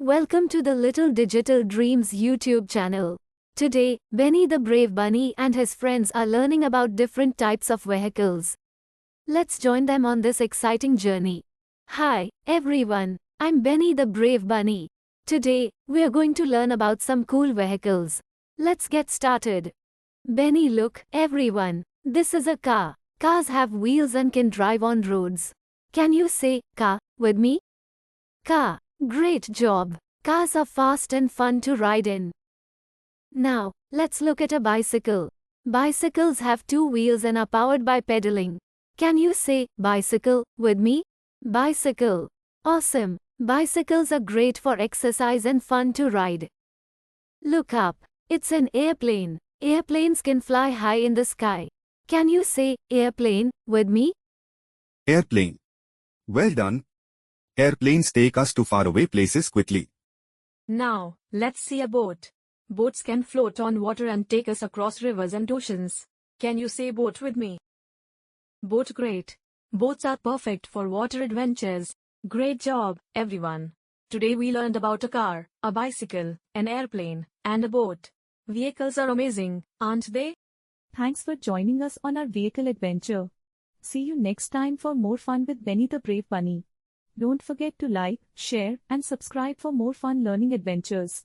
Welcome to the Little Digital Dreams YouTube channel. Today, Benny the Brave Bunny and his friends are learning about different types of vehicles. Let's join them on this exciting journey. Hi, everyone. I'm Benny the Brave Bunny. Today, we're going to learn about some cool vehicles. Let's get started. Benny, look, everyone. This is a car. Cars have wheels and can drive on roads. Can you say, car, with me? Car. Great job. Cars are fast and fun to ride in. Now, let's look at a bicycle. Bicycles have two wheels and are powered by pedaling. Can you say, bicycle, with me? Bicycle. Awesome. Bicycles are great for exercise and fun to ride. Look up. It's an airplane. Airplanes can fly high in the sky. Can you say, airplane, with me? Airplane. Well done. Airplanes take us to faraway places quickly. Now, let's see a boat. Boats can float on water and take us across rivers and oceans. Can you say boat with me? Boat. Great. Boats are perfect for water adventures. Great job, everyone. Today we learned about a car, a bicycle, an airplane, and a boat. Vehicles are amazing, aren't they? Thanks for joining us on our vehicle adventure. See you next time for more fun with Benny the Brave Bunny. Don't forget to like, share, and subscribe for more fun learning adventures.